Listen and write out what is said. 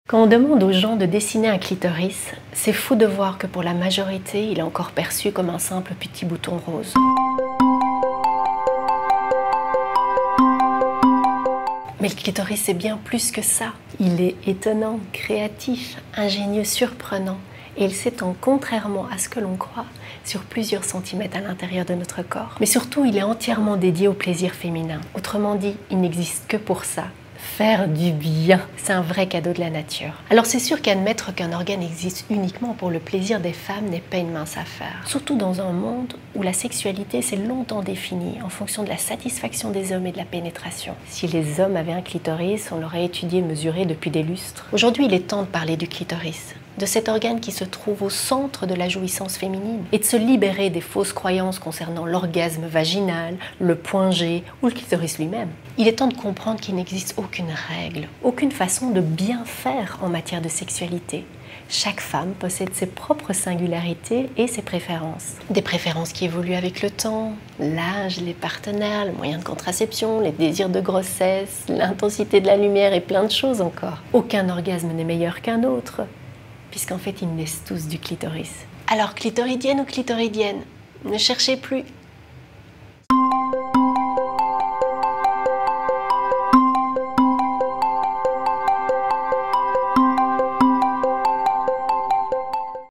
Quand on demande aux gens de dessiner un clitoris, c'est fou de voir que pour la majorité, il est encore perçu comme un simple petit bouton rose. Mais le clitoris, c'est bien plus que ça. Il est étonnant, créatif, ingénieux, surprenant. Et il s'étend, contrairement à ce que l'on croit, sur plusieurs centimètres à l'intérieur de notre corps. Mais surtout, il est entièrement dédié au plaisir féminin. Autrement dit, il n'existe que pour ça. Faire du bien, c'est un vrai cadeau de la nature. Alors c'est sûr qu'admettre qu'un organe existe uniquement pour le plaisir des femmes n'est pas une mince affaire. Surtout dans un monde où la sexualité s'est longtemps définie en fonction de la satisfaction des hommes et de la pénétration. Si les hommes avaient un clitoris, on l'aurait étudié et mesuré depuis des lustres. Aujourd'hui, il est temps de parler du clitoris, de cet organe qui se trouve au centre de la jouissance féminine, et de se libérer des fausses croyances concernant l'orgasme vaginal, le point G ou le clitoris lui-même. Il est temps de comprendre qu'il n'existe aucune règle, aucune façon de bien faire en matière de sexualité. Chaque femme possède ses propres singularités et ses préférences. Des préférences qui évoluent avec le temps, l'âge, les partenaires, les moyens de contraception, les désirs de grossesse, l'intensité de la lumière et plein de choses encore. Aucun orgasme n'est meilleur qu'un autre, puisqu'en fait ils naissent tous du clitoris. Alors clitoridienne ou clitoridienne, ne cherchez plus.